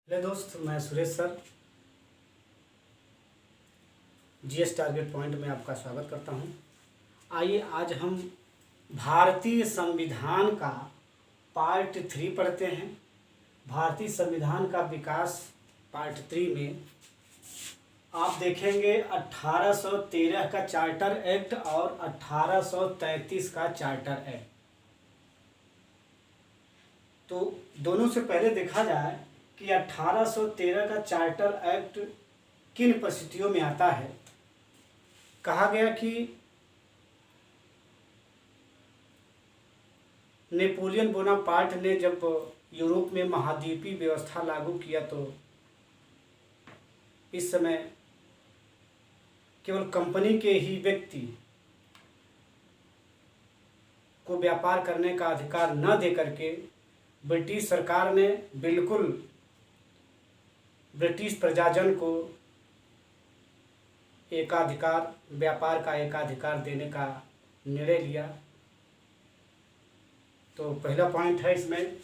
Hello दोस्त, मैं Suresh sir GS target point में आपका स्वागत करता हूं। आइए आज हम भारतीय संविधान का पार्ट 3 पढ़ते हैं। भारतीय संविधान का विकास पार्ट 3 में आप देखेंगे 1813 का चार्टर एक्ट और 1833 का चार्टर एक्ट। तो दोनों से पहले देखा जाए कि 1813 का चार्टर एक्ट किन परिस्थितियों में आता है। कहा गया कि नेपोलियन बोनापार्ट ने जब यूरोप में महाद्वीपीय व्यवस्था लागू किया तो इस समय केवल कंपनी के ही व्यक्ति को व्यापार करने का अधिकार न दे करके ब्रिटिश सरकार ने बिल्कुल ब्रिटिश प्रजाजन को एकाधिकार, व्यापार का एकाधिकार देने का निर्णय लिया। तो पहला पॉइंट है इसमें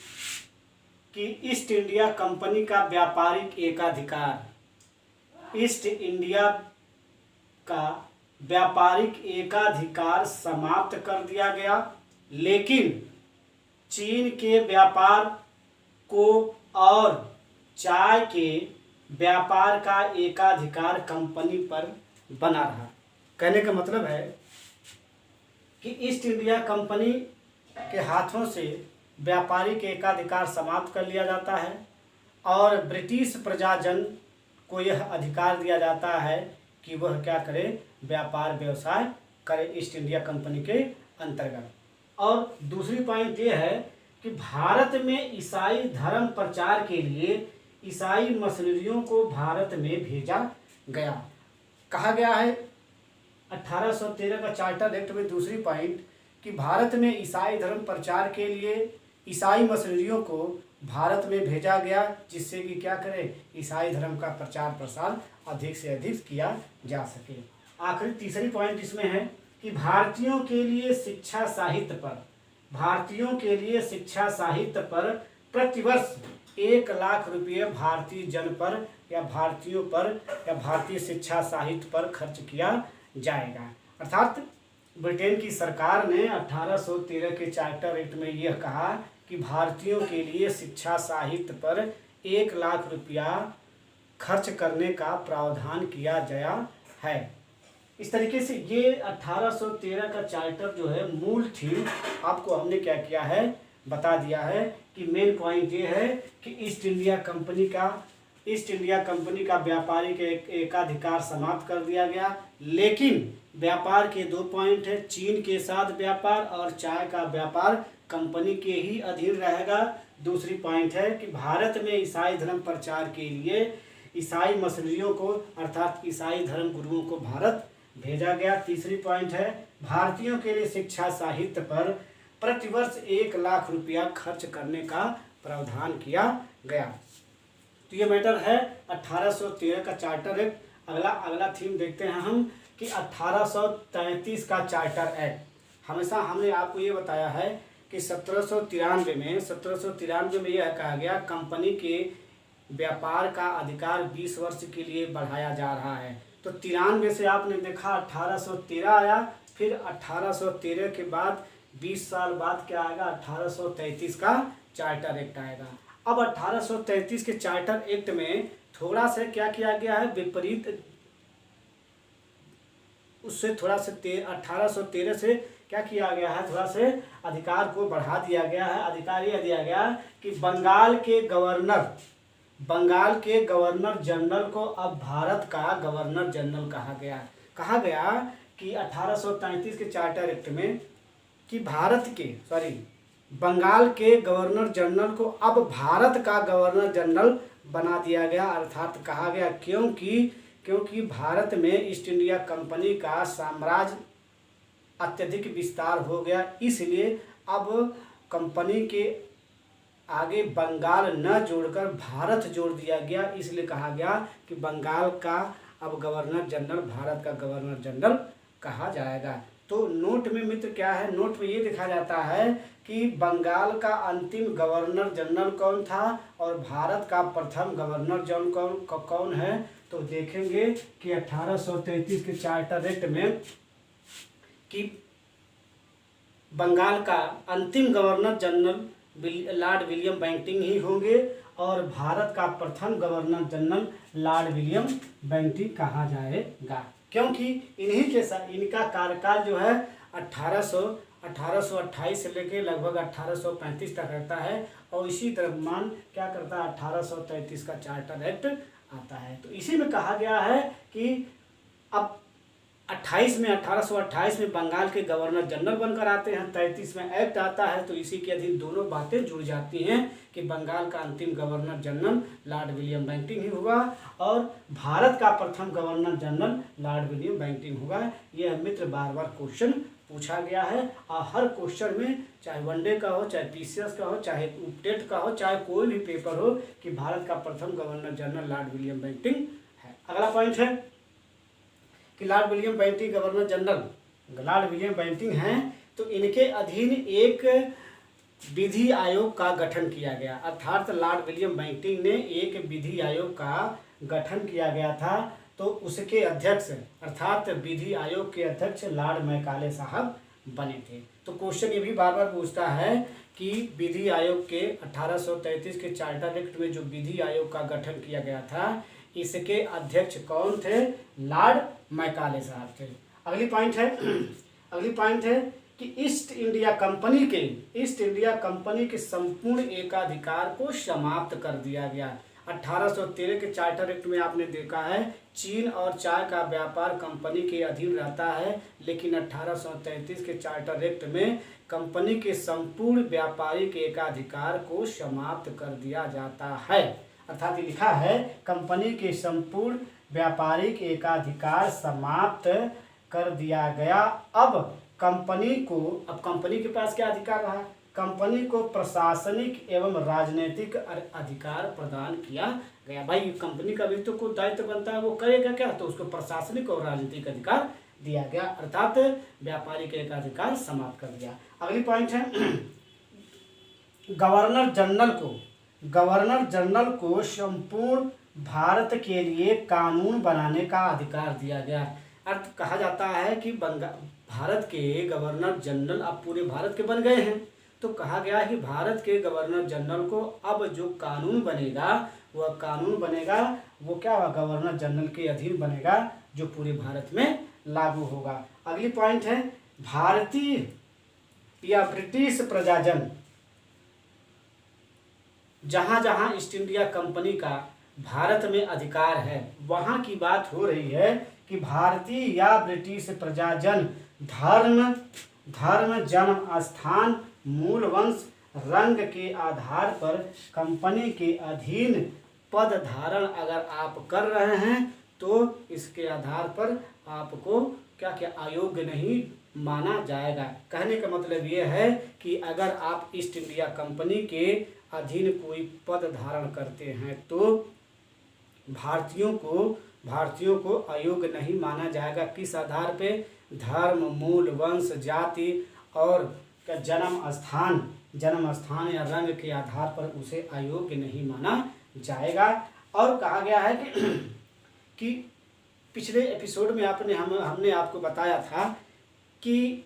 कि ईस्ट इंडिया कंपनी का व्यापारिक एकाधिकार, ईस्ट इंडिया का व्यापारिक एकाधिकार समाप्त कर दिया गया, लेकिन चीन के व्यापार को और चाय के व्यापार का एकाधिकार कंपनी पर बना रहा। कहने का मतलब है कि ईस्ट इंडिया कंपनी के हाथों से व्यापारिक एकाधिकार समाप्त कर लिया जाता है और ब्रिटिश प्रजाजन को यह अधिकार दिया जाता है कि वह क्या करे, व्यापार व्यवसाय करे ईस्ट इंडिया कंपनी के अंतर्गत। और दूसरी पॉइंट ये है कि भारत में ईसाई धर्म प्रचार के लिए ईसाई मशीनरियों को भारत में भेजा गया। कहा गया है 1813 का चार्टर एक्ट में दूसरी पॉइंट कि भारत में ईसाई धर्म प्रचार के लिए ईसाई मशीनरियों को भारत में भेजा गया, जिससे कि क्या करे, ईसाई धर्म का प्रचार प्रसार अधिक से अधिक किया जा सके। आखिरी तीसरी पॉइंट इसमें है कि भारतीयों के लिए शिक्षा साहित्य पर, भारतीयों के लिए शिक्षा साहित्य पर प्रतिवर्ष 1 लाख रुपये भारतीय जन पर या भारतीयों पर या भारतीय शिक्षा साहित्य पर खर्च किया जाएगा। अर्थात ब्रिटेन की सरकार ने 1813 के चार्टर एक्ट में यह कहा कि भारतीयों के लिए शिक्षा साहित्य पर 1 लाख रुपया खर्च करने का प्रावधान किया गया है। इस तरीके से ये 1813 का चार्टर जो है मूल थीम आपको हमने क्या किया है, बता दिया है कि मेन पॉइंट ये है कि ईस्ट इंडिया कंपनी का व्यापारिक एकाधिकार समाप्त कर दिया गया, लेकिन व्यापार के 2 पॉइंट है, चीन के साथ व्यापार और चाय का व्यापार कंपनी के ही अधीन रहेगा। दूसरी पॉइंट है कि भारत में ईसाई धर्म प्रचार के लिए ईसाई मशीनरियों को अर्थात ईसाई धर्म गुरुओं को भारत भेजा गया। तीसरी पॉइंट है भारतीयों के लिए शिक्षा साहित्य पर प्रतिवर्ष 1 लाख रुपया खर्च करने का प्रावधान किया गया। तो ये मैटर है 1813 का चार्टर एक्ट। अगला थीम देखते हैं हम कि 1833 का चार्टर एक्ट। हमेशा हमने आपको ये बताया है कि 1793 में यह कहा गया कंपनी के व्यापार का अधिकार 20 वर्ष के लिए बढ़ाया जा रहा है। तो 93 से आपने देखा 1813 आया, फिर 1813 के बाद 20 साल बाद क्या आएगा, 1833 का चार्टर एक्ट आएगा। अब 1833 के चार्टर एक्ट में थोड़ा सा क्या किया गया है, विपरीत उससे थोड़ा सा 1813 से क्या किया गया है, थोड़ा से अधिकार को बढ़ा दिया गया है। अधिकार यह दिया गया कि बंगाल के गवर्नर जनरल को अब भारत का गवर्नर जनरल कहा गया कि 1833 के चार्टर एक्ट में कि बंगाल के गवर्नर जनरल को अब भारत का गवर्नर जनरल बना दिया गया। अर्थात कहा गया क्योंकि भारत में ईस्ट इंडिया कंपनी का साम्राज्य अत्यधिक विस्तार हो गया, इसलिए अब कंपनी के आगे बंगाल न जोड़कर भारत जोड़ दिया गया। इसलिए कहा गया कि बंगाल का अब गवर्नर जनरल भारत का गवर्नर जनरल कहा जाएगा। तो नोट में मित्र क्या है, नोट में ये लिखा जाता है कि बंगाल का अंतिम गवर्नर जनरल कौन था और भारत का प्रथम गवर्नर जनरल कौन है। तो देखेंगे कि 1833 के चार्टर एक्ट में कि बंगाल का अंतिम governor general Lord William Bentinck ही होंगे और भारत का प्रथम governor general Lord William Bentinck कहा जाएगा, क्योंकि इनका कार्यकाल जो है 1828 से लेकर लगभग 1835 तक रहता है और इसी तरह मान क्या करता है 1833 का चार्टर एक्ट आता है। तो इसी में कहा गया है कि अब 1828 में बंगाल के गवर्नर जनरल बनकर आते हैं, 33 में एक्ट आता है, तो इसी के अधीन दोनों बातें जुड़ जाती हैं कि बंगाल का अंतिम governor general Lord William Bentinck ही होगा और भारत का प्रथम governor general Lord William Bentinck होगा। यह मित्र बार बार क्वेश्चन पूछा गया है और हर क्वेश्चन में चाहे वनडे का हो, चाहे पीसीएस का हो, चाहे उपटेट का हो, चाहे कोई भी पेपर हो कि भारत का प्रथम governor general Lord William Bentinck है। अगला पॉइंट है कि Lord William Bentinck governor general Lord William Bentinck हैं, तो इनके अधीन एक विधि आयोग का गठन किया गया, अर्थात लॉर्ड विलियम बेंटिंग ने एक विधि आयोग का गठन किया गया था। तो उसके अध्यक्ष अर्थात विधि आयोग के अध्यक्ष लॉर्ड मैकाले साहब बने थे। तो क्वेश्चन ये भी बार बार पूछता है कि विधि आयोग के 1833 के चार्टर एक्ट में जो विधि आयोग का गठन किया गया था इसके अध्यक्ष कौन थे, लॉर्ड मैकाले साहब थे। अगली पॉइंट है कि ईस्ट इंडिया कंपनी के संपूर्ण एकाधिकार को समाप्त कर दिया गया। 1813 के चार्टर एक्ट में आपने देखा है चीन और चाय का व्यापार कंपनी के अधीन रहता है, लेकिन 1833 के चार्टर एक्ट में कंपनी के संपूर्ण व्यापारिक एकाधिकार को समाप्त कर दिया जाता है। अर्थात ये लिखा है कंपनी के संपूर्ण व्यापारिक एकाधिकार समाप्त कर दिया गया। अब कंपनी के पास क्या अधिकार रहा, कंपनी को प्रशासनिक एवं राजनीतिक अधिकार प्रदान किया गया। भाई कंपनी का भी तो कोई दायित्व बनता है, वो करेगा क्या, तो उसको प्रशासनिक और राजनीतिक अधिकार दिया गया, अर्थात व्यापारिक एकाधिकार समाप्त कर दिया। अगली पॉइंट है गवर्नर जनरल को संपूर्ण भारत के लिए कानून बनाने का अधिकार दिया गया। अर्थ कहा जाता है कि भारत के गवर्नर जनरल अब पूरे भारत के बन गए हैं, तो कहा गया है कि भारत के गवर्नर जनरल को अब जो कानून बनेगा वो क्या होगा, गवर्नर जनरल के अधीन बनेगा जो पूरे भारत में लागू होगा। अगली पॉइंट है भारतीय या ब्रिटिश प्रजाजन, जहां जहां ईस्ट इंडिया कंपनी का भारत में अधिकार है वहां की बात हो रही है कि भारतीय या ब्रिटिश प्रजाजन धर्म, जन्म स्थान, मूल वंश, रंग के आधार पर कंपनी के अधीन पद धारण अगर आप कर रहे हैं तो इसके आधार पर आपको क्या अयोग्य नहीं माना जाएगा। कहने का मतलब ये है कि अगर आप ईस्ट इंडिया कंपनी के अधीन कोई पद धारण करते हैं तो भारतीयों को अयोग्य नहीं माना जाएगा। किस आधार पे, धर्म, मूल वंश, जाति और जन्म स्थान या रंग के आधार पर उसे अयोग्य नहीं माना जाएगा। और कहा गया है कि पिछले एपिसोड में हमने आपको बताया था कि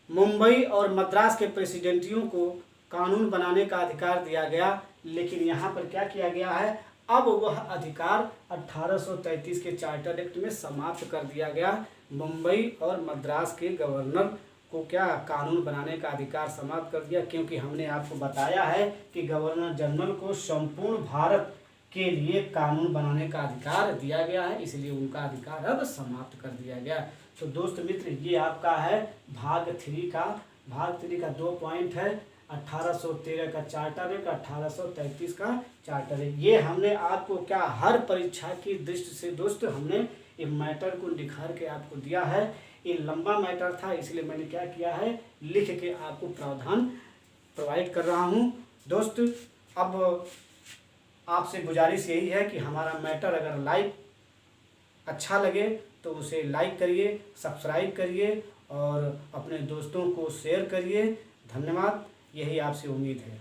मुंबई और मद्रास के प्रेसिडेंटियों को कानून बनाने का अधिकार दिया गया, लेकिन यहाँ पर क्या किया गया है, अब वह अधिकार 1833 के चार्टर एक्ट में समाप्त कर दिया गया। मुंबई और मद्रास के गवर्नर को क्या कानून बनाने का अधिकार समाप्त कर दिया, क्योंकि हमने आपको बताया है कि गवर्नर जनरल को संपूर्ण भारत के लिए कानून बनाने का अधिकार दिया गया है, इसलिए उनका अधिकार अब समाप्त कर दिया गया। तो दोस्त मित्र ये आपका है भाग 3 का 2 पॉइंट है, 1813 का चार्टर है, 1833 का चार्टर है। ये हमने आपको क्या हर परीक्षा की दृष्टि से दोस्त हमने ये मैटर को निखार के आपको दिया है। ये लंबा मैटर था इसलिए मैंने क्या किया है, लिख के आपको प्रावधान प्रोवाइड कर रहा हूँ। दोस्त अब आपसे गुजारिश यही है कि हमारा मैटर अगर लाइव अच्छा लगे तो उसे लाइक करिए, सब्सक्राइब करिए और अपने दोस्तों को शेयर करिए। धन्यवाद, यही आपसे उम्मीद है।